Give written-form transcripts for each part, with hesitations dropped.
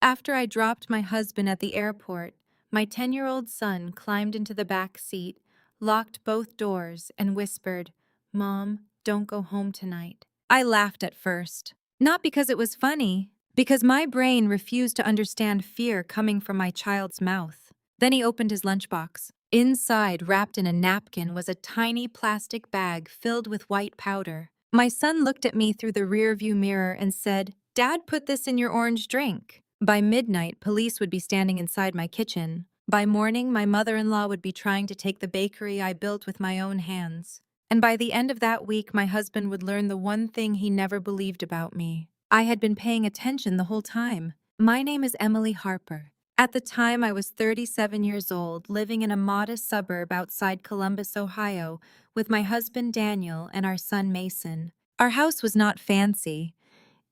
After I dropped my husband at the airport, my 10-year-old son climbed into the back seat, locked both doors, and whispered, "Mom, don't go home tonight." I laughed at first. Not because it was funny, because my brain refused to understand fear coming from my child's mouth. Then he opened his lunchbox. Inside, wrapped in a napkin, was a tiny plastic bag filled with white powder. My son looked at me through the rearview mirror and said, "Dad put this in your orange drink." By midnight, police would be standing inside my kitchen. By morning, my mother-in-law would be trying to take the bakery I built with my own hands. And by the end of that week, my husband would learn the one thing he never believed about me. I had been paying attention the whole time. My name is Emily Harper. At the time, I was 37 years old, living in a modest suburb outside Columbus, Ohio, with my husband Daniel and our son Mason. Our house was not fancy.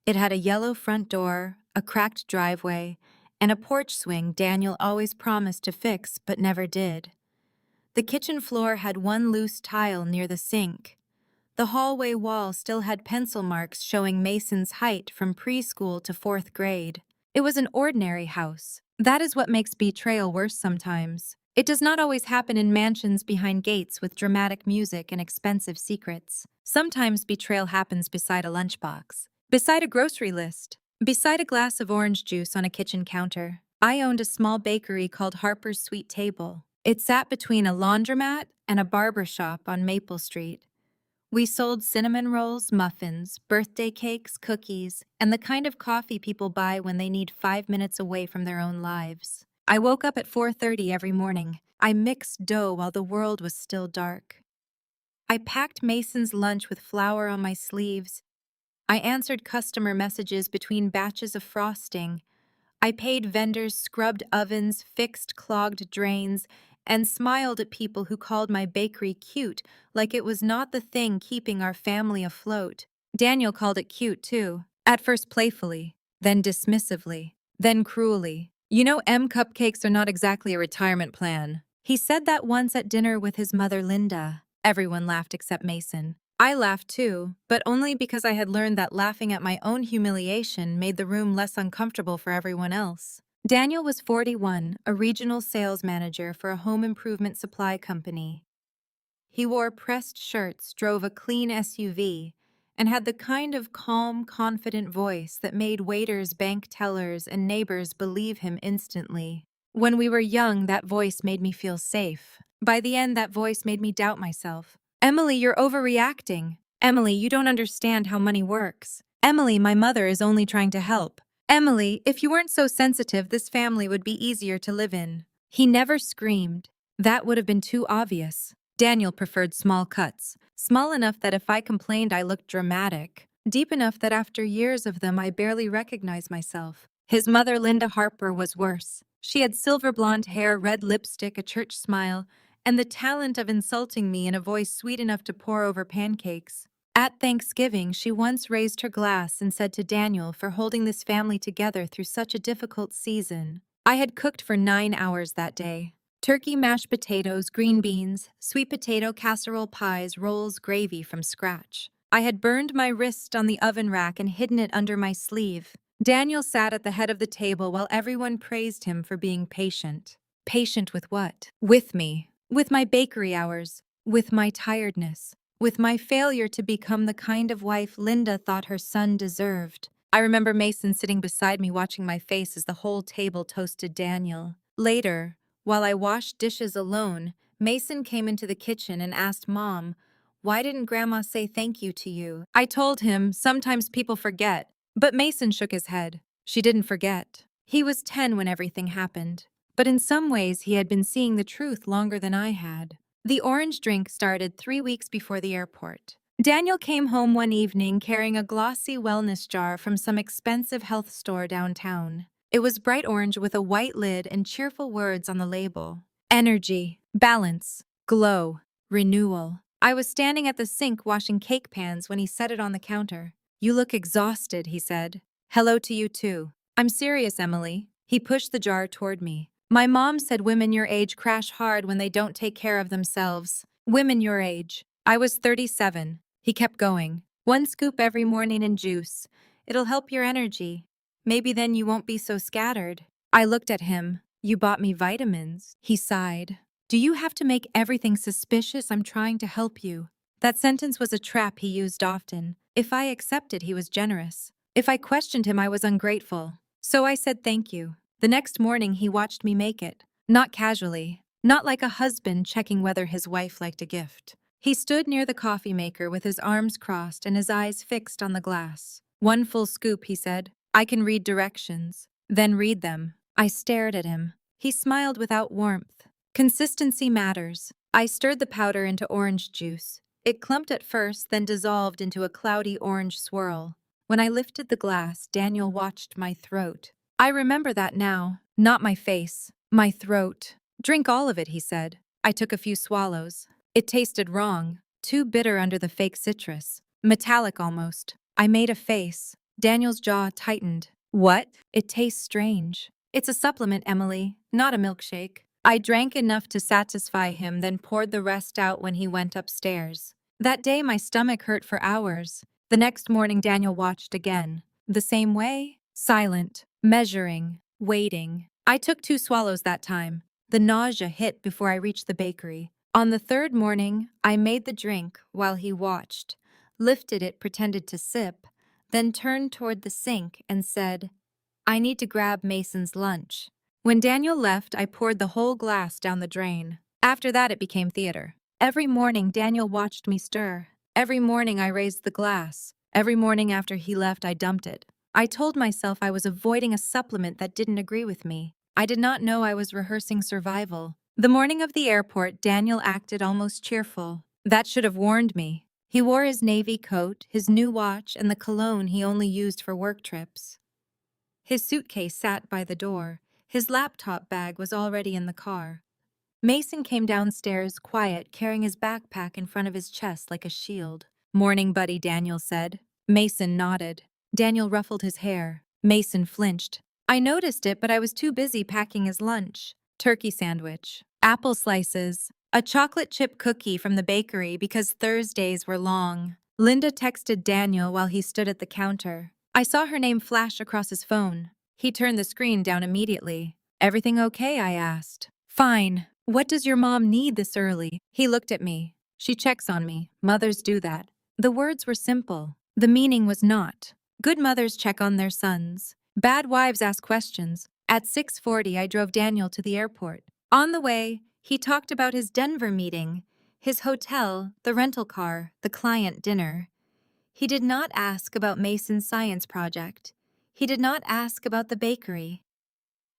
It had a yellow front door, a cracked driveway, and a porch swing Daniel always promised to fix but never did. The kitchen floor had one loose tile near the sink. The hallway wall still had pencil marks showing Mason's height from preschool to 4th grade. It was an ordinary house. That is what makes betrayal worse sometimes. It does not always happen in mansions behind gates with dramatic music and expensive secrets. Sometimes betrayal happens beside a lunchbox, beside a grocery list, beside a glass of orange juice on a kitchen counter. I owned a small bakery called Harper's Sweet Table. It sat between a laundromat and a barber shop on Maple Street. We sold cinnamon rolls, muffins, birthday cakes, cookies, and the kind of coffee people buy when they need 5 minutes away from their own lives. I woke up at 4:30 every morning. I mixed dough while the world was still dark. I packed Mason's lunch with flour on my sleeves. I answered customer messages between batches of frosting. I paid vendors, scrubbed ovens, fixed clogged drains, and smiled at people who called my bakery cute, like it was not the thing keeping our family afloat. Daniel called it cute, too. At first playfully, then dismissively, then cruelly. "You know, cupcakes are not exactly a retirement plan." He said that once at dinner with his mother, Linda. Everyone laughed except Mason. I laughed too, but only because I had learned that laughing at my own humiliation made the room less uncomfortable for everyone else. Daniel was 41, a regional sales manager for a home improvement supply company. He wore pressed shirts, drove a clean SUV, and had the kind of calm, confident voice that made waiters, bank tellers, and neighbors believe him instantly. When we were young, that voice made me feel safe. By the end, that voice made me doubt myself. "Emily, you're overreacting. Emily, you don't understand how money works. Emily, my mother is only trying to help. Emily, if you weren't so sensitive, this family would be easier to live in." He never screamed. That would have been too obvious. Daniel preferred small cuts, small enough that if I complained I looked dramatic, deep enough that after years of them I barely recognized myself. His mother, Linda Harper, was worse. She had silver blonde hair, red lipstick, a church smile, and the talent of insulting me in a voice sweet enough to pour over pancakes. At Thanksgiving, she once raised her glass and said to Daniel for holding this family together through such a difficult season. I had cooked for 9 hours that day. Turkey, mashed potatoes, green beans, sweet potato casserole, pies, rolls, gravy from scratch. I had burned my wrist on the oven rack and hidden it under my sleeve. Daniel sat at the head of the table while everyone praised him for being patient. Patient with what? With me. With my bakery hours. With my tiredness. With my failure to become the kind of wife Linda thought her son deserved. I remember Mason sitting beside me watching my face as the whole table toasted Daniel. Later, while I washed dishes alone, Mason came into the kitchen and asked Mom, "Why didn't Grandma say thank you to you?" I told him, "Sometimes people forget." But Mason shook his head. She didn't forget. He was 10 when everything happened. But in some ways, he had been seeing the truth longer than I had. The orange drink started 3 weeks before the airport. Daniel came home one evening carrying a glossy wellness jar from some expensive health store downtown. It was bright orange with a white lid and cheerful words on the label. Energy, balance, glow, renewal. I was standing at the sink washing cake pans when he set it on the counter. "You look exhausted," he said. "Hello to you too." "I'm serious, Emily." He pushed the jar toward me. "My mom said women your age crash hard when they don't take care of themselves. Women your age." I was 37. He kept going. "1 scoop every morning in juice. It'll help your energy." Maybe then you won't be so scattered. I looked at him. You bought me vitamins. He sighed. Do you have to make everything suspicious? I'm trying to help you. That sentence was a trap he used often. If I accepted, he was generous. If I questioned him, I was ungrateful. So I said thank you. The next morning, he watched me make it. Not casually. Not like a husband checking whether his wife liked a gift. He stood near the coffee maker with his arms crossed and his eyes fixed on the glass. One full scoop, he said. I can read directions. Then read them. I stared at him. He smiled without warmth. Consistency matters. I stirred the powder into orange juice. It clumped at first, then dissolved into a cloudy orange swirl. When I lifted the glass, Daniel watched my throat. I remember that now. Not my face. My throat. Drink all of it, he said. I took a few swallows. It tasted wrong. Too bitter under the fake citrus. Metallic almost. I made a face. Daniel's jaw tightened. What? It tastes strange. It's a supplement, Emily, not a milkshake. I drank enough to satisfy him, then poured the rest out when he went upstairs. That day, my stomach hurt for hours. The next morning, Daniel watched again. The same way? Silent, measuring, waiting. I took 2 swallows that time. The nausea hit before I reached the bakery. On the third morning, I made the drink while he watched, lifted it, pretended to sip, then turned toward the sink and said, I need to grab Mason's lunch. When Daniel left, I poured the whole glass down the drain. After that, it became theater. Every morning, Daniel watched me stir. Every morning, I raised the glass. Every morning after he left, I dumped it. I told myself I was avoiding a supplement that didn't agree with me. I did not know I was rehearsing survival. The morning of the airport, Daniel acted almost cheerful. That should have warned me. He wore his navy coat, his new watch, and the cologne he only used for work trips. His suitcase sat by the door. His laptop bag was already in the car. Mason came downstairs, quiet, carrying his backpack in front of his chest like a shield. Morning, buddy, Daniel said. Mason nodded. Daniel ruffled his hair. Mason flinched. I noticed it, but I was too busy packing his lunch. Turkey sandwich, apple slices, a chocolate chip cookie from the bakery because Thursdays were long. Linda texted Daniel while he stood at the counter. I saw her name flash across his phone. He turned the screen down immediately. Everything okay? I asked. Fine. What does your mom need this early? He looked at me. She checks on me. Mothers do that. The words were simple. The meaning was not. Good mothers check on their sons. Bad wives ask questions. At 6:40, I drove Daniel to the airport. On the way, he talked about his Denver meeting, his hotel, the rental car, the client dinner. He did not ask about Mason's science project. He did not ask about the bakery.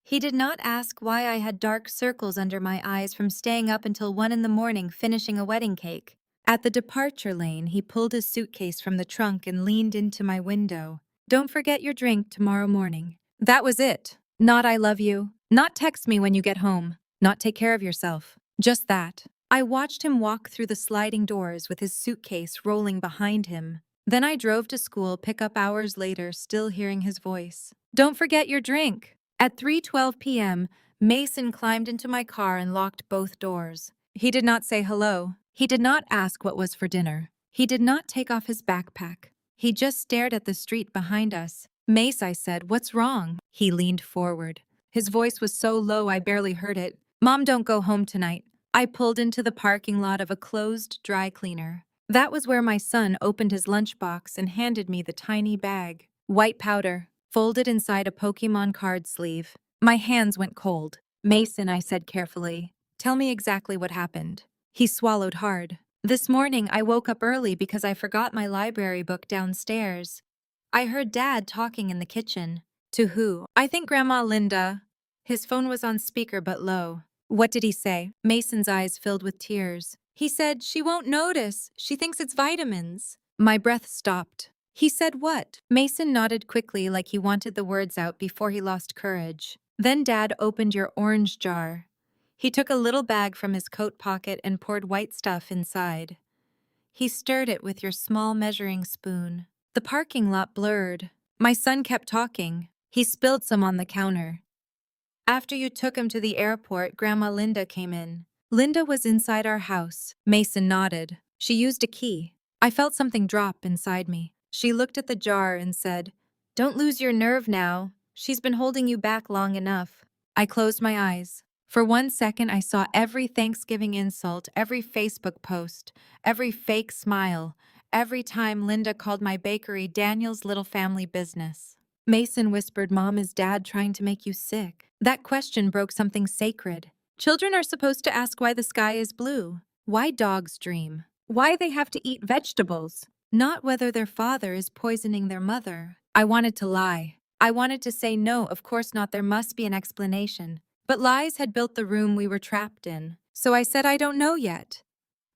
He did not ask why I had dark circles under my eyes from staying up until 1 in the morning finishing a wedding cake. At the departure lane, he pulled his suitcase from the trunk and leaned into my window. Don't forget your drink tomorrow morning. That was it. Not I love you. Not text me when you get home. Not take care of yourself. Just that. I watched him walk through the sliding doors with his suitcase rolling behind him. Then I drove to school, pick up hours later, still hearing his voice. Don't forget your drink. At 3:12 p.m., Mason climbed into my car and locked both doors. He did not say hello. He did not ask what was for dinner. He did not take off his backpack. He just stared at the street behind us. Mace, I said, what's wrong? He leaned forward. His voice was so low I barely heard it. Mom, don't go home tonight. I pulled into the parking lot of a closed dry cleaner. That was where my son opened his lunchbox and handed me the tiny bag. White powder, folded inside a Pokemon card sleeve. My hands went cold. Mason, I said carefully, tell me exactly what happened. He swallowed hard. This morning, I woke up early because I forgot my library book downstairs. I heard Dad talking in the kitchen. To who? I think Grandma Linda. His phone was on speaker but low. What did he say? Mason's eyes filled with tears. He said, she won't notice. She thinks it's vitamins. My breath stopped. He said what? Mason nodded quickly like he wanted the words out before he lost courage. Then Dad opened your orange jar. He took a little bag from his coat pocket and poured white stuff inside. He stirred it with your small measuring spoon. The parking lot blurred. My son kept talking. He spilled some on the counter. After you took him to the airport, Grandma Linda came in. Linda was inside our house. Mason nodded. She used a key. I felt something drop inside me. She looked at the jar and said, don't lose your nerve now. She's been holding you back long enough. I closed my eyes. For 1 second, I saw every Thanksgiving insult, every Facebook post, every fake smile, every time Linda called my bakery Daniel's little family business. Mason whispered, "Mom, is Dad trying to make you sick?" That question broke something sacred. Children are supposed to ask why the sky is blue, why dogs dream, why they have to eat vegetables, not whether their father is poisoning their mother. I wanted to lie. I wanted to say no, of course not, there must be an explanation. But lies had built the room we were trapped in. So I said, "I don't know yet."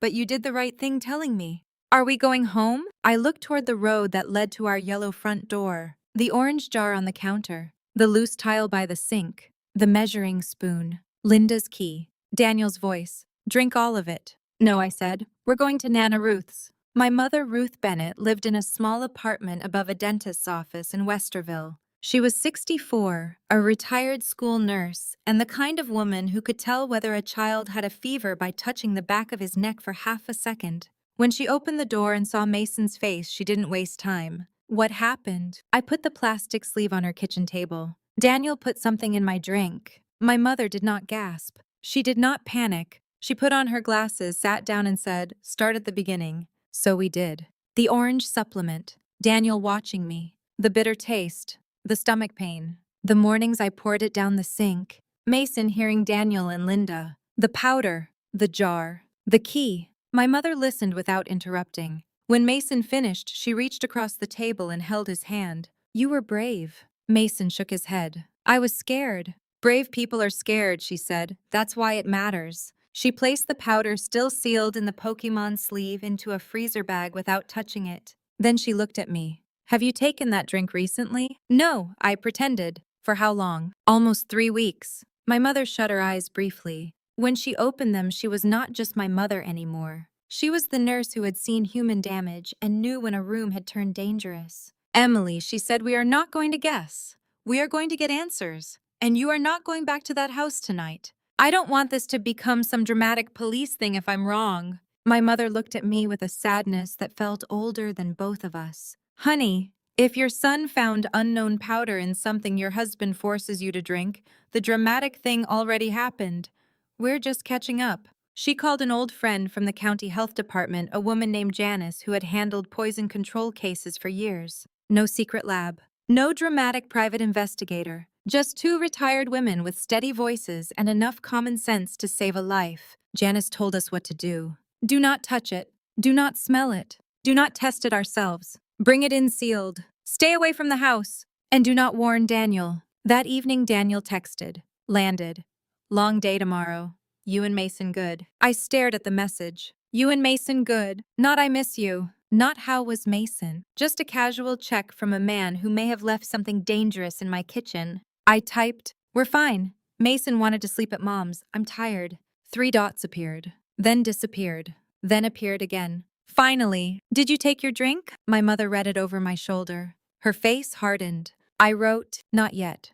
"But you did the right thing telling me." "Are we going home?" I looked toward the road that led to our yellow front door. The orange jar on the counter, the loose tile by the sink, the measuring spoon, Linda's key, Daniel's voice. "Drink all of it." "No," I said. "We're going to Nana Ruth's." My mother, Ruth Bennett, lived in a small apartment above a dentist's office in Westerville. She was 64, a retired school nurse, and the kind of woman who could tell whether a child had a fever by touching the back of his neck for half a second. When she opened the door and saw Mason's face, she didn't waste time. "What happened?" I put the plastic sleeve on her kitchen table. "Daniel put something in my drink." My mother did not gasp. She did not panic. She put on her glasses, sat down, and said, "Start at the beginning." So we did. The orange supplement, Daniel watching me, the bitter taste, the stomach pain, the mornings I poured it down the sink, Mason hearing Daniel and Linda, the powder, the jar, the key. My mother listened without interrupting. When Mason finished, she reached across the table and held his hand. "You were brave." Mason shook his head. "I was scared." "Brave people are scared," she said. "That's why it matters." She placed the powder, still sealed in the Pokemon sleeve, into a freezer bag without touching it. Then she looked at me. "Have you taken that drink recently?" "No," I pretended. "For how long?" "Almost 3 weeks." My mother shut her eyes briefly. When she opened them, she was not just my mother anymore. She was the nurse who had seen human damage and knew when a room had turned dangerous. "Emily," she said, "we are not going to guess. We are going to get answers. And you are not going back to that house tonight. I don't want this to become some dramatic police thing if I'm wrong." My mother looked at me with a sadness that felt older than both of us. "Honey, if your son found unknown powder in something your husband forces you to drink, the dramatic thing already happened. We're just catching up." She called an old friend from the county health department, a woman named Janice who had handled poison control cases for years. No secret lab. No dramatic private investigator. Just 2 retired women with steady voices and enough common sense to save a life. Janice told us what to do. "Do not touch it. Do not smell it. Do not test it ourselves. Bring it in sealed. Stay away from the house. And do not warn Daniel." That evening, Daniel texted. "Landed. Long day tomorrow. You and Mason good." I stared at the message. "You and Mason good. Not I miss you." Not how was Mason. Just a casual check from a man who may have left something dangerous in my kitchen. I typed, "We're fine. Mason wanted to sleep at Mom's. I'm tired." 3 dots appeared. Then disappeared. Then appeared again. Finally, "Did you take your drink?" My mother read it over my shoulder. Her face hardened. I wrote, "Not yet."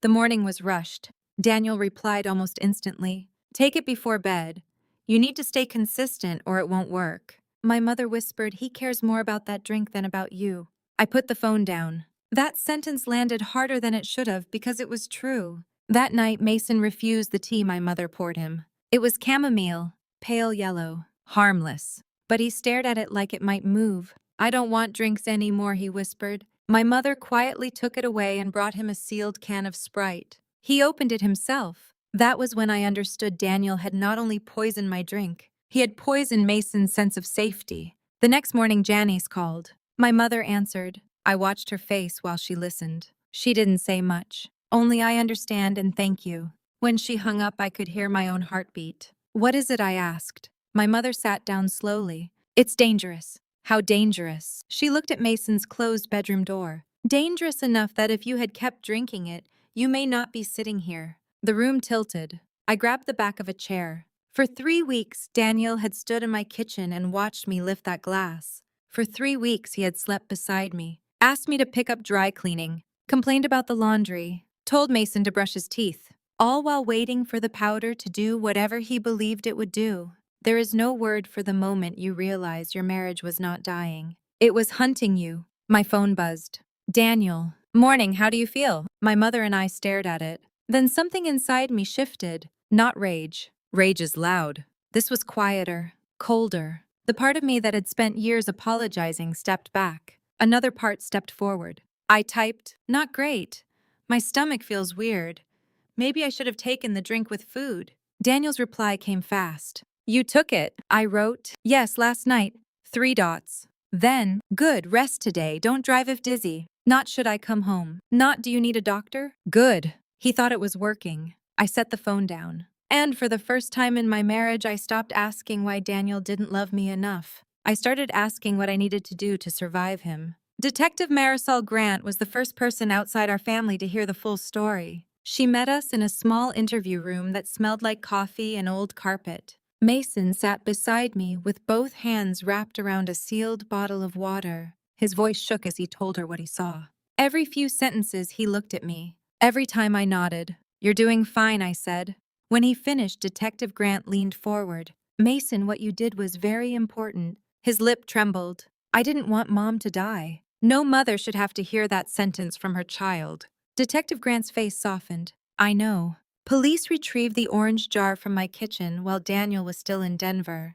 The morning was rushed. Daniel replied almost instantly, "Take it before bed. You need to stay consistent or it won't work." My mother whispered, "He cares more about that drink than about you." I put the phone down. That sentence landed harder than it should have because it was true. That night, Mason refused the tea my mother poured him. It was chamomile, pale yellow, harmless. But he stared at it like it might move. "I don't want drinks anymore," he whispered. My mother quietly took it away and brought him a sealed can of Sprite. He opened it himself. That was when I understood Daniel had not only poisoned my drink, he had poisoned Mason's sense of safety. The next morning, Janice called. My mother answered. I watched her face while she listened. She didn't say much. Only, "I understand and thank you." When she hung up, I could hear my own heartbeat. "What is it?" I asked. My mother sat down slowly. "It's dangerous." "How dangerous?" She looked at Mason's closed bedroom door. "Dangerous enough that if you had kept drinking it, you may not be sitting here." The room tilted. I grabbed the back of a chair. For 3 weeks, Daniel had stood in my kitchen and watched me lift that glass. For 3 weeks, he had slept beside me, asked me to pick up dry cleaning, complained about the laundry, told Mason to brush his teeth, all while waiting for the powder to do whatever he believed it would do. There is no word for the moment you realize your marriage was not dying. It was hunting you. My phone buzzed. "Daniel." Morning, how do you feel? My mother and I stared at it. Then something inside me shifted. Not rage. Rage is loud. This was quieter, colder. The part of me that had spent years apologizing stepped back. Another part stepped forward. I typed, "Not great. My stomach feels weird. Maybe I should have taken the drink with food." Daniel's reply came fast. "You took it," I wrote. "Yes, last night. 3 dots. Then, good, rest today, don't drive if dizzy. Not should I come home. Not do you need a doctor? Good." He thought it was working. I set the phone down. And for the first time in my marriage, I stopped asking why Daniel didn't love me enough. I started asking what I needed to do to survive him. Detective Marisol Grant was the first person outside our family to hear the full story. She met us in a small interview room that smelled like coffee and old carpet. Mason sat beside me with both hands wrapped around a sealed bottle of water. His voice shook as he told her what he saw. Every few sentences, he looked at me. Every time I nodded. "You're doing fine," I said. When he finished, Detective Grant leaned forward. "Mason, what you did was very important." His lip trembled. "I didn't want Mom to die. No mother should have to hear that sentence from her child." Detective Grant's face softened. "I know." Police retrieved the orange jar from my kitchen while Daniel was still in Denver.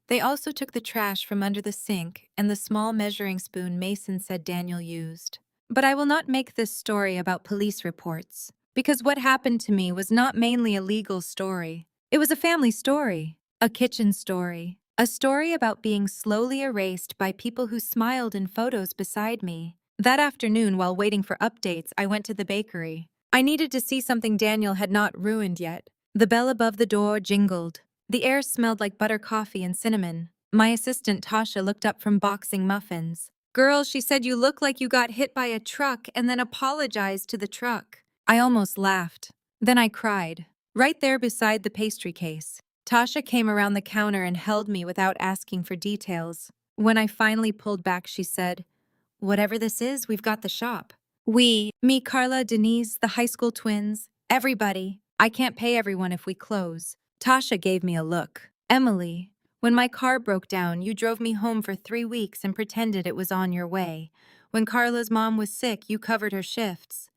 They also took the trash from under the sink and the small measuring spoon Mason said Daniel used. But I will not make this story about police reports, because what happened to me was not mainly a legal story. It was a family story, a kitchen story, a story about being slowly erased by people who smiled in photos beside me. That afternoon, while waiting for updates, I went to the bakery. I needed to see something Daniel had not ruined yet. The bell above the door jingled. The air smelled like butter coffee and cinnamon. My assistant Tasha looked up from boxing muffins. "Girl," she said, "you look like you got hit by a truck and then apologized to the truck." I almost laughed. Then I cried. Right there beside the pastry case. Tasha came around the counter and held me without asking for details. When I finally pulled back, she said, "Whatever this is, we've got the shop." "We," me, Carla, Denise, the high school twins, everybody. "I can't pay everyone if we close." Tasha gave me a look. "Emily, when my car broke down, you drove me home for 3 weeks and pretended it was on your way. When Carla's mom was sick, you covered her shifts.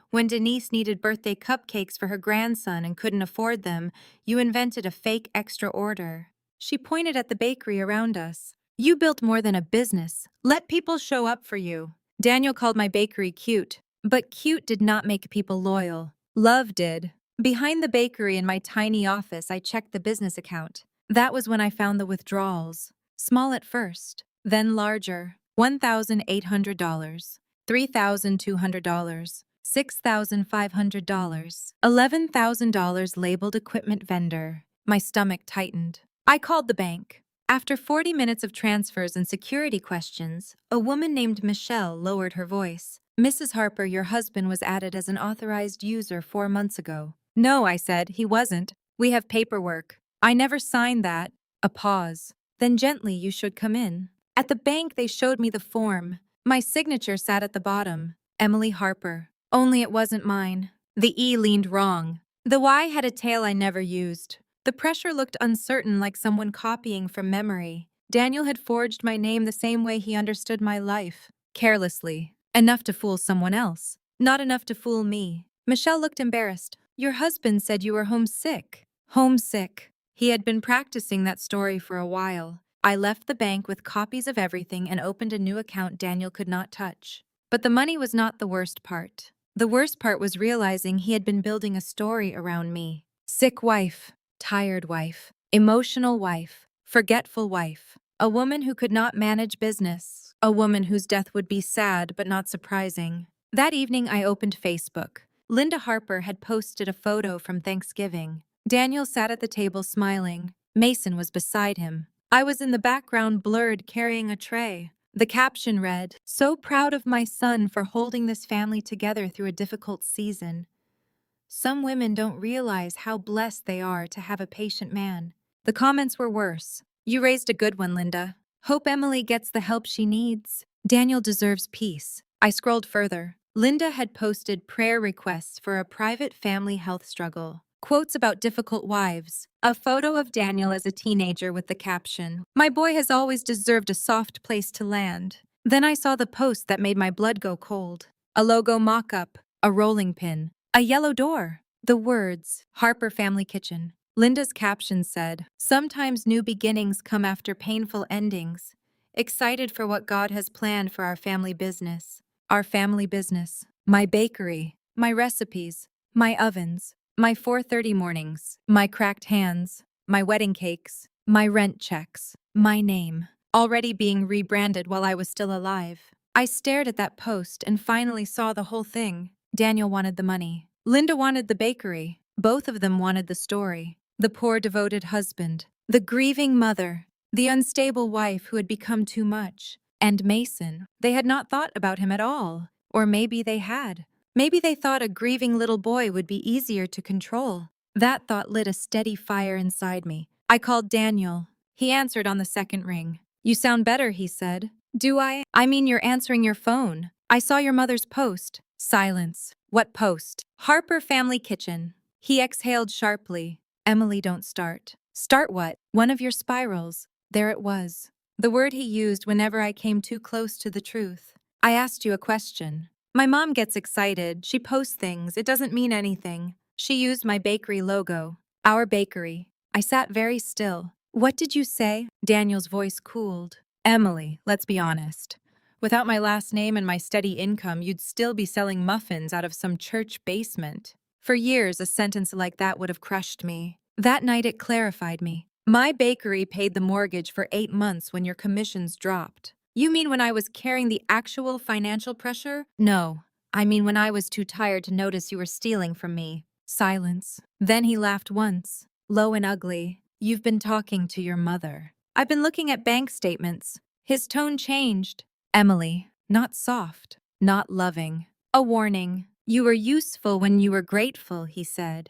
When Denise needed birthday cupcakes for her grandson and couldn't afford them, you invented a fake extra order." She pointed at the bakery around us. "You built more than a business. Let people show up for you." Daniel called my bakery cute, but cute did not make people loyal. Love did. Behind the bakery in my tiny office, I checked the business account. That was when I found the withdrawals. Small at first, then larger. $1,800, $3,200, $6,500, $11,000 labeled equipment vendor. My stomach tightened. I called the bank. After 40 minutes of transfers and security questions, a woman named Michelle lowered her voice. "Mrs. Harper, your husband was added as an authorized user 4 months ago." "No," I said, "he wasn't. We have paperwork." "I never signed that." A pause. "Then gently, you should come in." At the bank, they showed me the form. My signature sat at the bottom. Emily Harper. Only it wasn't mine. The E leaned wrong. The Y had a tail I never used. The pressure looked uncertain, like someone copying from memory. Daniel had forged my name the same way he understood my life. Carelessly. Enough to fool someone else. Not enough to fool me. Michelle looked embarrassed. "Your husband said you were homesick." Homesick. He had been practicing that story for a while. I left the bank with copies of everything and opened a new account Daniel could not touch. But the money was not the worst part. The worst part was realizing he had been building a story around me. Sick wife, tired wife, emotional wife, forgetful wife, a woman who could not manage business, a woman whose death would be sad but not surprising. That evening I opened Facebook. Linda Harper had posted a photo from Thanksgiving. Daniel sat at the table smiling. Mason was beside him. I was in the background, blurred, carrying a tray. The caption read, "So proud of my son for holding this family together through a difficult season. Some women don't realize how blessed they are to have a patient man." The comments were worse. "You raised a good one, Linda. Hope Emily gets the help she needs. Daniel deserves peace." I scrolled further. Linda had posted prayer requests for a private family health struggle. Quotes about difficult wives. A photo of Daniel as a teenager with the caption, "My boy has always deserved a soft place to land." Then I saw the post that made my blood go cold. a logo mock-up, a rolling pin, a yellow door. The words, Harper Family Kitchen. Linda's caption said, "Sometimes new beginnings come after painful endings. Excited for what God has planned for our family business." Our family business. My bakery. My recipes. My ovens. My 4:30 mornings. My cracked hands. My wedding cakes. My rent checks. My name. Already being rebranded while I was still alive. I stared at that post and finally saw the whole thing. Daniel wanted the money. Linda wanted the bakery. Both of them wanted the story. The poor devoted husband. The grieving mother. The unstable wife who had become too much. And Mason. They had not thought about him at all. Or maybe they had. Maybe they thought a grieving little boy would be easier to control. That thought lit a steady fire inside me. I called Daniel. He answered on the second ring. "You sound better," he said. "Do I? I mean, you're answering your phone. I saw your mother's post." Silence. What post? Harper Family Kitchen. He exhaled sharply. "Emily, don't start." "Start what?" "One of your spirals." There it was. The word he used whenever I came too close to the truth. "I asked you a question." My mom gets excited. She posts things. It doesn't mean anything. She used my bakery logo. Our bakery. I sat very still. "What did you say?" Daniel's voice cooled. "Emily, let's be honest. Without my last name and my steady income, you'd still be selling muffins out of some church basement." For years, a sentence like that would have crushed me. That night, it clarified me. My bakery paid the mortgage for 8 months when your commissions dropped. You mean when I was carrying the actual financial pressure? No. I mean when I was too tired to notice you were stealing from me. Silence. Then he laughed once, low and ugly. "You've been talking to your mother." "I've been looking at bank statements." His tone changed. "Emily, not soft, not loving. A warning. You were useful when you were grateful," he said.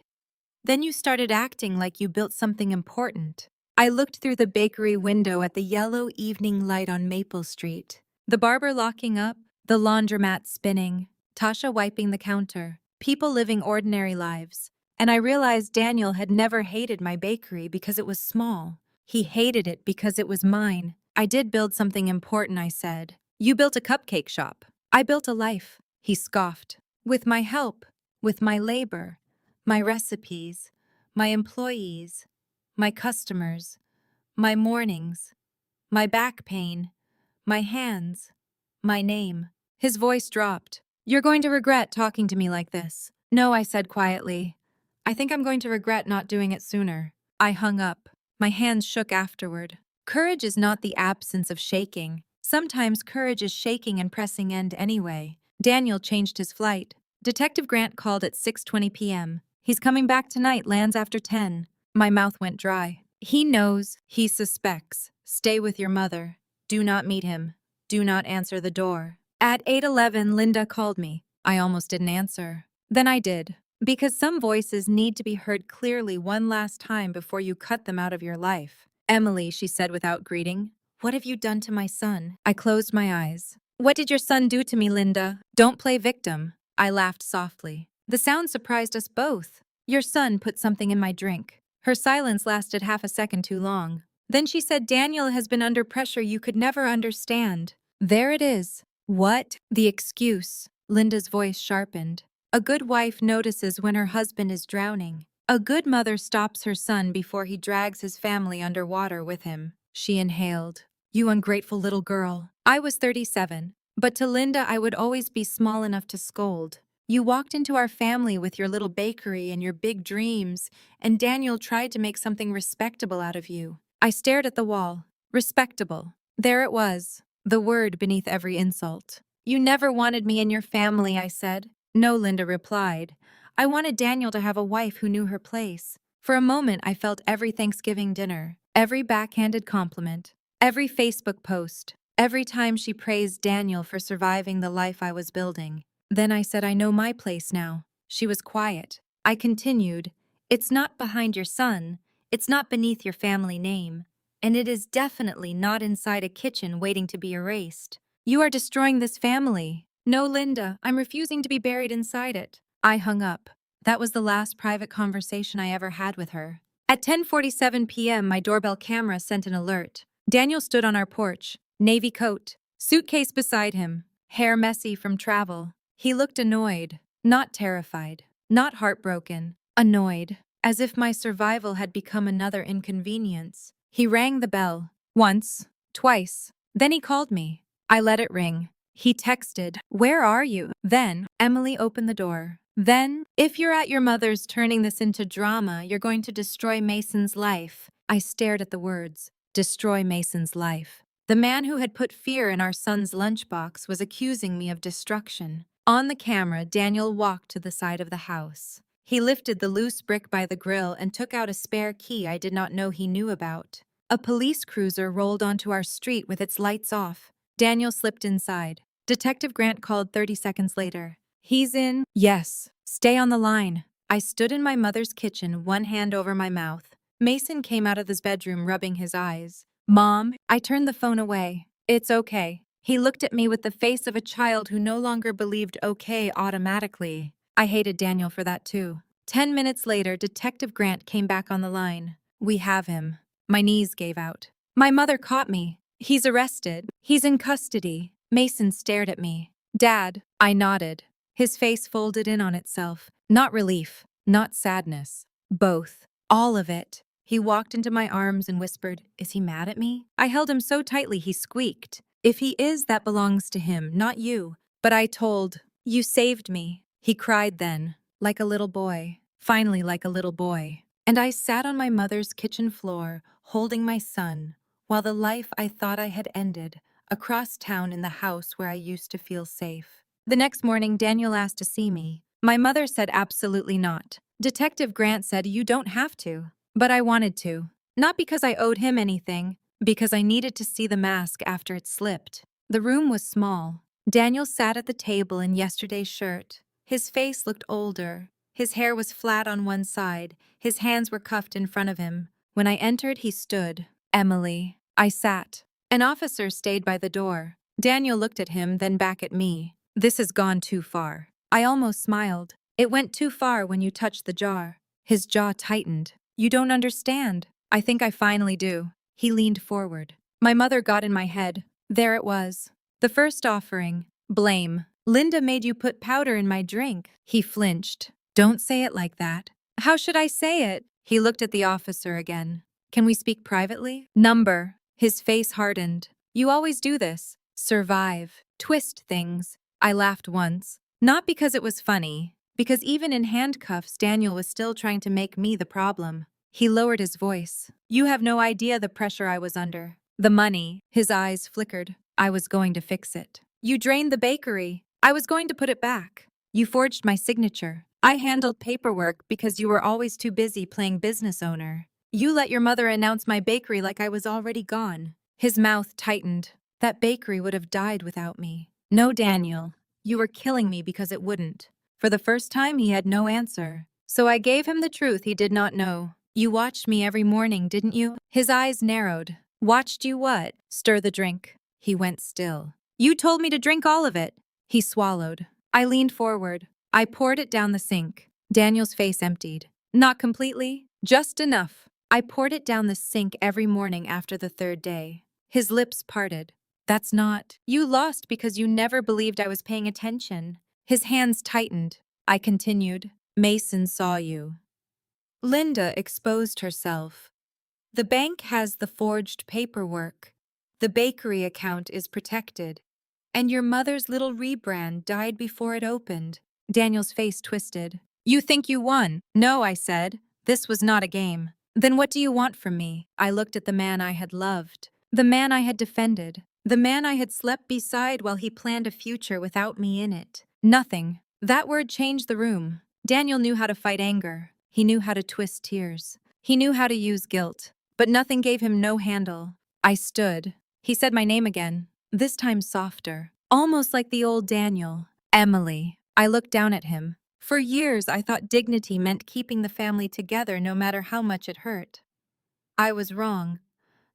"Then you started acting like you built something important." I looked through the bakery window at the yellow evening light on Maple Street. The barber locking up, the laundromat spinning, Tasha wiping the counter, people living ordinary lives. And I realized Daniel had never hated my bakery because it was small. He hated it because it was mine. "I did build something important," I said. "You built a cupcake shop." "I built a life," he scoffed. "With my help, with my labor, my recipes, my employees, my customers, my mornings, my back pain, my hands, my name." His voice dropped. "You're going to regret talking to me like this." "No," I said quietly. "I think I'm going to regret not doing it sooner." I hung up. My hands shook afterward. Courage is not the absence of shaking. Sometimes courage is shaking and pressing end anyway. Daniel changed his flight. Detective Grant called at 6:20 p.m. "He's coming back tonight, lands after 10. My mouth went dry. "He knows, he suspects. Stay with your mother. Do not meet him. Do not answer the door." At 8:11, Linda called me. I almost didn't answer. Then I did. Because some voices need to be heard clearly one last time before you cut them out of your life. "Emily," she said without greeting. "What have you done to my son?" I closed my eyes. "What did your son do to me, Linda?" "Don't play victim." I laughed softly. The sound surprised us both. "Your son put something in my drink." Her silence lasted half a second too long. Then she said, "Daniel has been under pressure you could never understand." There it is. What? The excuse. Linda's voice sharpened. A good wife notices when her husband is drowning. A good mother stops her son before he drags his family underwater with him. She inhaled. "You ungrateful little girl." I was 37, but to Linda I would always be small enough to scold. "You walked into our family with your little bakery and your big dreams, and Daniel tried to make something respectable out of you." I stared at the wall. Respectable. There it was, the word beneath every insult. "You never wanted me in your family," I said. "No," Linda replied. "I wanted Daniel to have a wife who knew her place." For a moment I felt every Thanksgiving dinner, every backhanded compliment, every Facebook post, every time she praised Daniel for surviving the life I was building. Then I said, "I know my place now." She was quiet. I continued, "It's not behind your son. It's not beneath your family name. And it is definitely not inside a kitchen waiting to be erased. You are destroying this family." "No, Linda, I'm refusing to be buried inside it." I hung up. That was the last private conversation I ever had with her. At 10:47 p.m., my doorbell camera sent an alert. Daniel stood on our porch, navy coat, suitcase beside him, hair messy from travel. He looked annoyed, not terrified, not heartbroken, annoyed, as if my survival had become another inconvenience. He rang the bell. Once, twice. Then he called me. I let it ring. He texted, "Where are you?" Then, Emily opened the door. Then, "If you're at your mother's turning this into drama, you're going to destroy Mason's life." I stared at the words. Destroy Mason's life. The man who had put fear in our son's lunchbox was accusing me of destruction. On the camera, Daniel walked to the side of the house. He lifted the loose brick by the grill and took out a spare key I did not know he knew about. A police cruiser rolled onto our street with its lights off. Daniel slipped inside. Detective Grant called 30 seconds later. "He's in?" "Yes. Stay on the line." I stood in my mother's kitchen, one hand over my mouth. Mason came out of his bedroom rubbing his eyes. "Mom," I turned the phone away. "It's okay." He looked at me with the face of a child who no longer believed okay automatically. I hated Daniel for that too. 10 minutes later, Detective Grant came back on the line. "We have him." My knees gave out. My mother caught me. "He's arrested. He's in custody." Mason stared at me. "Dad." I nodded. His face folded in on itself. Not relief, not sadness. Both. All of it. He walked into my arms and whispered, "Is he mad at me?" I held him so tightly he squeaked. "If he is, that belongs to him, not you." But I told, "You saved me." He cried then, like a little boy. Finally like a little boy. And I sat on my mother's kitchen floor, holding my son, while the life I thought I had ended, across town in the house where I used to feel safe. The next morning, Daniel asked to see me. My mother said absolutely not. Detective Grant said you don't have to. But I wanted to. Not because I owed him anything, because I needed to see the mask after it slipped. The room was small. Daniel sat at the table in yesterday's shirt. His face looked older. His hair was flat on one side. His hands were cuffed in front of him. When I entered, he stood. "Emily." I sat. An officer stayed by the door. Daniel looked at him, then back at me. "This has gone too far." I almost smiled. "It went too far when you touched the jar." His jaw tightened. "You don't understand." "I think I finally do." He leaned forward. My mother got in my head. There it was. The first offering. Blame. "Linda made you put powder in my drink." He flinched. "Don't say it like that." "How should I say it?" He looked at the officer again. "Can we speak privately?" "Number." His face hardened. "You always do this. Survive. Twist things." I laughed once. Not because it was funny, because even in handcuffs, Daniel was still trying to make me the problem. He lowered his voice. "You have no idea the pressure I was under. The money." His eyes flickered. "I was going to fix it. You drained the bakery. I was going to put it back. You forged my signature. I handled paperwork because you were always too busy playing business owner. You let your mother announce my bakery like I was already gone." His mouth tightened. "That bakery would have died without me." "No, Daniel. You were killing me because it wouldn't." For the first time, he had no answer. So I gave him the truth he did not know. "You watched me every morning, didn't you?" His eyes narrowed. "Watched you what?" "Stir the drink." He went still. "You told me to drink all of it." He swallowed. I leaned forward. I poured it down the sink. Daniel's face emptied. "Not completely, just enough." I poured it down the sink every morning after the third day. His lips parted. "That's not." "You lost because you never believed I was paying attention." His hands tightened. I continued. "Mason saw you. Linda exposed herself. The bank has the forged paperwork. The bakery account is protected. And your mother's little rebrand died before it opened." Daniel's face twisted. "You think you won?" "No," I said. "This was not a game." "Then what do you want from me?" I looked at the man I had loved. The man I had defended. The man I had slept beside while he planned a future without me in it. Nothing. That word changed the room. Daniel knew how to fight anger. He knew how to twist tears. He knew how to use guilt. But nothing gave him no handle. I stood. He said my name again, this time softer, almost like the old Daniel. "Emily." I looked down at him. For years, I thought dignity meant keeping the family together no matter how much it hurt. I was wrong.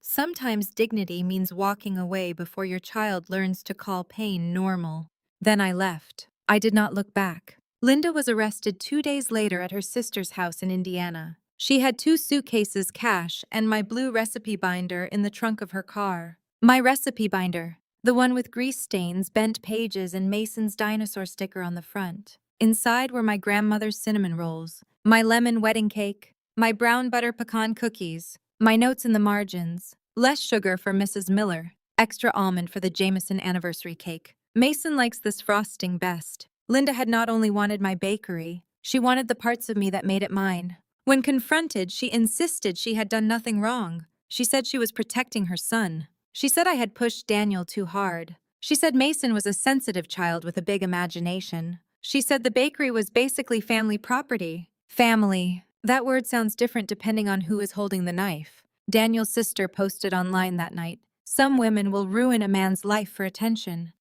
Sometimes dignity means walking away before your child learns to call pain normal. Then I left. I did not look back. Linda was arrested 2 days later at her sister's house in Indiana. She had 2 suitcases cash and my blue recipe binder in the trunk of her car. My recipe binder. The one with grease stains, bent pages, and Mason's dinosaur sticker on the front. Inside were my grandmother's cinnamon rolls, my lemon wedding cake, my brown butter pecan cookies, my notes in the margins. Less sugar for Mrs. Miller, extra almond for the Jameson anniversary cake. Mason likes this frosting best. Linda had not only wanted my bakery, she wanted the parts of me that made it mine. When confronted, she insisted she had done nothing wrong. She said she was protecting her son. She said I had pushed Daniel too hard. She said Mason was a sensitive child with a big imagination. She said the bakery was basically family property. Family. That word sounds different depending on who is holding the knife. Daniel's sister posted online that night, "Some women will ruin a man's life for attention."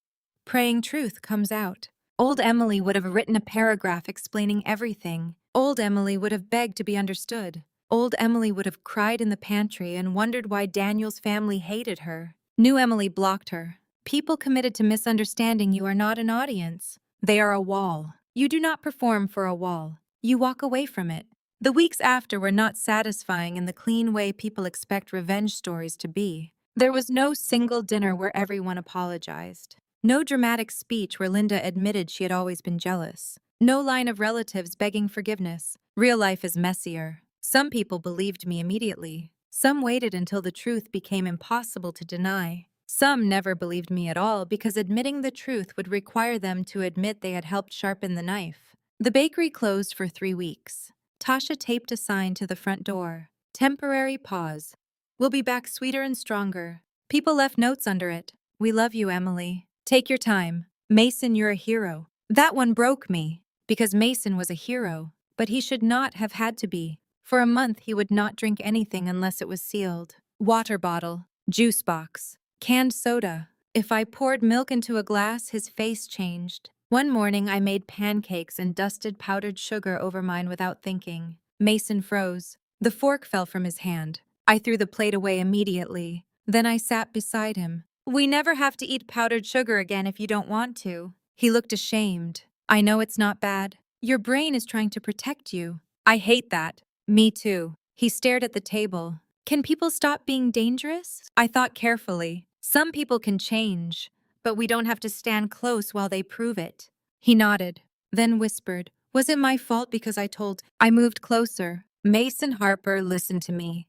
Praying truth comes out. Old Emily would have written a paragraph explaining everything. Old Emily would have begged to be understood. Old Emily would have cried in the pantry and wondered why Daniel's family hated her. New Emily blocked her. People committed to misunderstanding you are not an audience. They are a wall. You do not perform for a wall. You walk away from it. The weeks after were not satisfying in the clean way people expect revenge stories to be. There was no single dinner where everyone apologized. No dramatic speech where Linda admitted she had always been jealous. No line of relatives begging forgiveness. Real life is messier. Some people believed me immediately. Some waited until the truth became impossible to deny. Some never believed me at all because admitting the truth would require them to admit they had helped sharpen the knife. The bakery closed for 3 weeks. Tasha taped a sign to the front door. Temporary pause. We'll be back sweeter and stronger. People left notes under it. We love you, Emily. Take your time. Mason, you're a hero. That one broke me, because Mason was a hero, but he should not have had to be. For a month, he would not drink anything unless it was sealed. Water bottle, juice box, canned soda. If I poured milk into a glass, his face changed. One morning, I made pancakes and dusted powdered sugar over mine without thinking. Mason froze. The fork fell from his hand. I threw the plate away immediately. Then I sat beside him. We never have to eat powdered sugar again if you don't want to. He looked ashamed. I know it's not bad. Your brain is trying to protect you. I hate that. Me too. He stared at the table. Can people stop being dangerous? I thought carefully. Some people can change, but we don't have to stand close while they prove it. He nodded, then whispered, was it my fault because I moved closer. Mason Harper listened to me.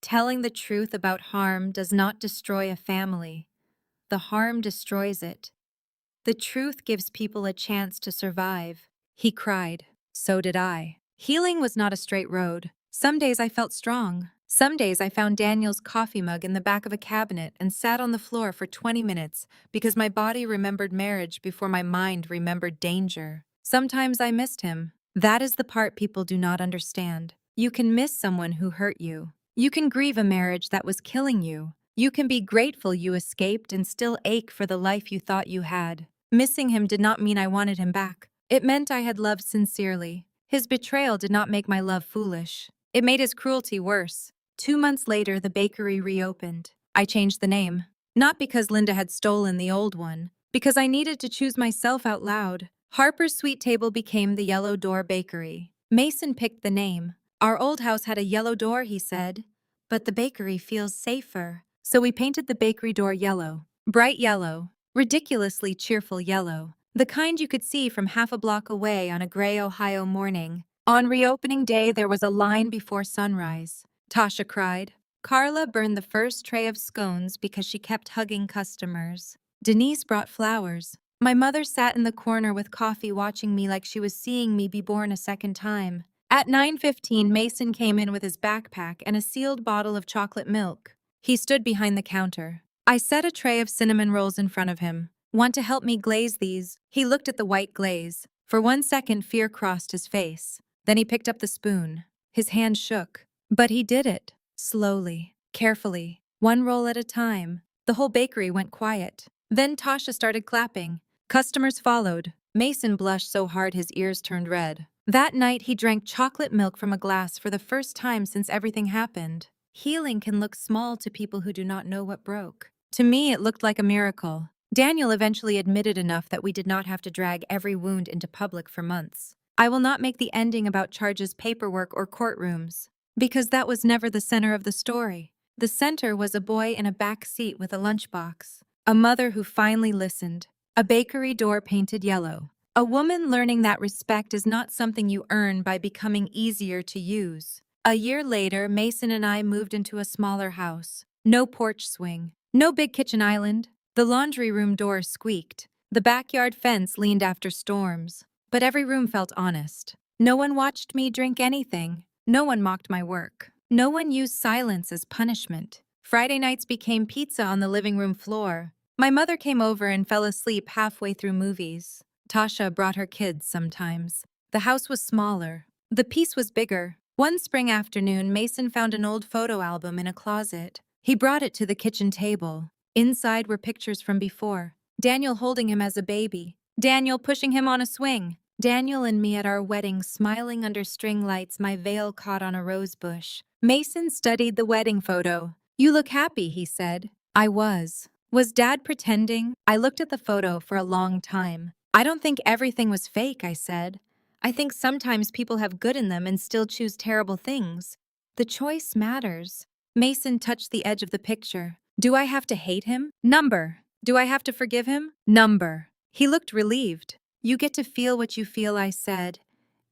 Telling the truth about harm does not destroy a family. The harm destroys it. The truth gives people a chance to survive. He cried. So did I. Healing was not a straight road. Some days I felt strong. Some days I found Daniel's coffee mug in the back of a cabinet and sat on the floor for 20 minutes because my body remembered marriage before my mind remembered danger. Sometimes I missed him. That is the part people do not understand. You can miss someone who hurt you. You can grieve a marriage that was killing you. You can be grateful you escaped and still ache for the life you thought you had. Missing him did not mean I wanted him back. It meant I had loved sincerely. His betrayal did not make my love foolish. It made his cruelty worse. 2 months later, the bakery reopened. I changed the name. Not because Linda had stolen the old one, because I needed to choose myself out loud. Harper's Sweet Table became the Yellow Door Bakery. Mason picked the name. Our old house had a yellow door, he said, but the bakery feels safer. So we painted the bakery door yellow. Bright yellow. Ridiculously cheerful yellow. The kind you could see from half a block away on a gray Ohio morning. On reopening day, there was a line before sunrise. Tasha cried. Carla burned the first tray of scones because she kept hugging customers. Denise brought flowers. My mother sat in the corner with coffee watching me like she was seeing me be born a second time. At 9:15, Mason came in with his backpack and a sealed bottle of chocolate milk. He stood behind the counter. I set a tray of cinnamon rolls in front of him. Want to help me glaze these? He looked at the white glaze. For 1 second, fear crossed his face. Then he picked up the spoon. His hand shook. But he did it. Slowly, carefully, one roll at a time. The whole bakery went quiet. Then Tasha started clapping. Customers followed. Mason blushed so hard his ears turned red. That night, he drank chocolate milk from a glass for the first time since everything happened. Healing can look small to people who do not know what broke. To me, it looked like a miracle. Daniel eventually admitted enough that we did not have to drag every wound into public for months. I will not make the ending about charges, paperwork, or courtrooms, because that was never the center of the story. The center was a boy in a back seat with a lunchbox. A mother who finally listened. A bakery door painted yellow. A woman learning that respect is not something you earn by becoming easier to use. A year later, Mason and I moved into a smaller house. No porch swing. No big kitchen island. The laundry room door squeaked. The backyard fence leaned after storms. But every room felt honest. No one watched me drink anything. No one mocked my work. No one used silence as punishment. Friday nights became pizza on the living room floor. My mother came over and fell asleep halfway through movies. Tasha brought her kids sometimes. The house was smaller. The peace was bigger. One spring afternoon, Mason found an old photo album in a closet. He brought it to the kitchen table. Inside were pictures from before. Daniel holding him as a baby. Daniel pushing him on a swing. Daniel and me at our wedding, smiling under string lights, my veil caught on a rose bush. Mason studied the wedding photo. "You look happy," he said. I was. Was Dad pretending? I looked at the photo for a long time. "I don't think everything was fake," I said. "I think sometimes people have good in them and still choose terrible things. The choice matters." Mason touched the edge of the picture. "Do I have to hate him? Number. Do I have to forgive him? Number." He looked relieved. "You get to feel what you feel," I said,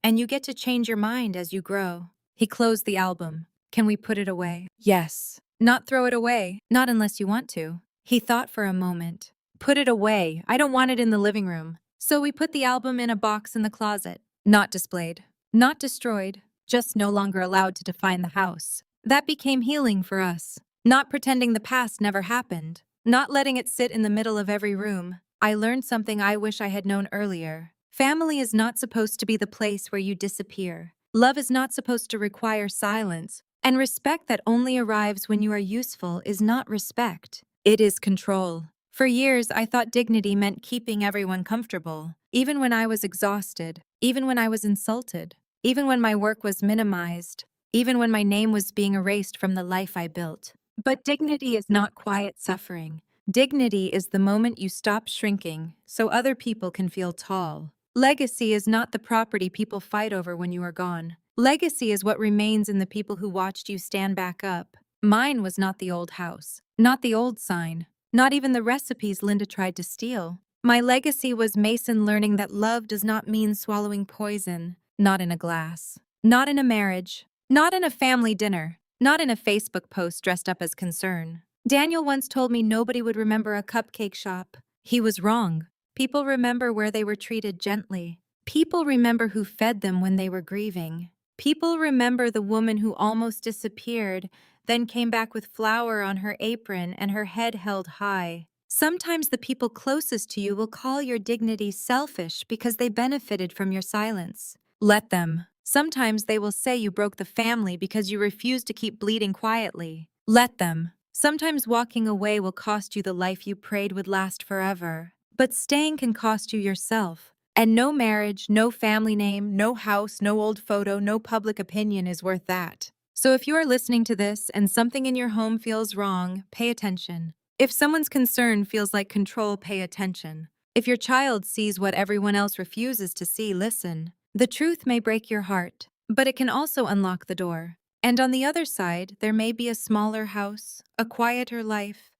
"and you get to change your mind as you grow." He closed the album. "Can we put it away?" "Yes." "Not throw it away. Not unless you want to." He thought for a moment. "Put it away. I don't want it in the living room." So we put the album in a box in the closet. Not displayed. Not destroyed. Just no longer allowed to define the house. That became healing for us. Not pretending the past never happened. Not letting it sit in the middle of every room. I learned something I wish I had known earlier. Family is not supposed to be the place where you disappear. Love is not supposed to require silence. And respect that only arrives when you are useful is not respect. It is control. For years, I thought dignity meant keeping everyone comfortable, even when I was exhausted, even when I was insulted, even when my work was minimized, even when my name was being erased from the life I built. But dignity is not quiet suffering. Dignity is the moment you stop shrinking so other people can feel tall. Legacy is not the property people fight over when you are gone. Legacy is what remains in the people who watched you stand back up. Mine was not the old house, not the old sign, not even the recipes Linda tried to steal. My legacy was Mason learning that love does not mean swallowing poison, not in a glass, not in a marriage, not in a family dinner, not in a Facebook post dressed up as concern. Daniel once told me nobody would remember a cupcake shop. He was wrong. People remember where they were treated gently. People remember who fed them when they were grieving. People remember the woman who almost disappeared, then came back with flour on her apron and her head held high. Sometimes the people closest to you will call your dignity selfish because they benefited from your silence. Let them. Sometimes they will say you broke the family because you refused to keep bleeding quietly. Let them. Sometimes walking away will cost you the life you prayed would last forever. But staying can cost you yourself. And no marriage, no family name, no house, no old photo, no public opinion is worth that. So if you are listening to this and something in your home feels wrong, pay attention. If someone's concern feels like control, pay attention. If your child sees what everyone else refuses to see, listen. The truth may break your heart, but it can also unlock the door. And on the other side, there may be a smaller house, a quieter life,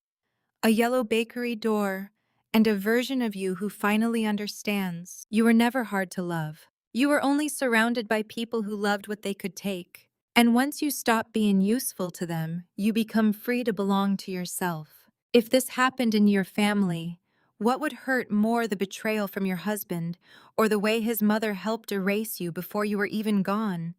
a yellow bakery door, and a version of you who finally understands. You were never hard to love. You were only surrounded by people who loved what they could take. And once you stop being useful to them, you become free to belong to yourself. If this happened in your family, what would hurt more, the betrayal from your husband or the way his mother helped erase you before you were even gone?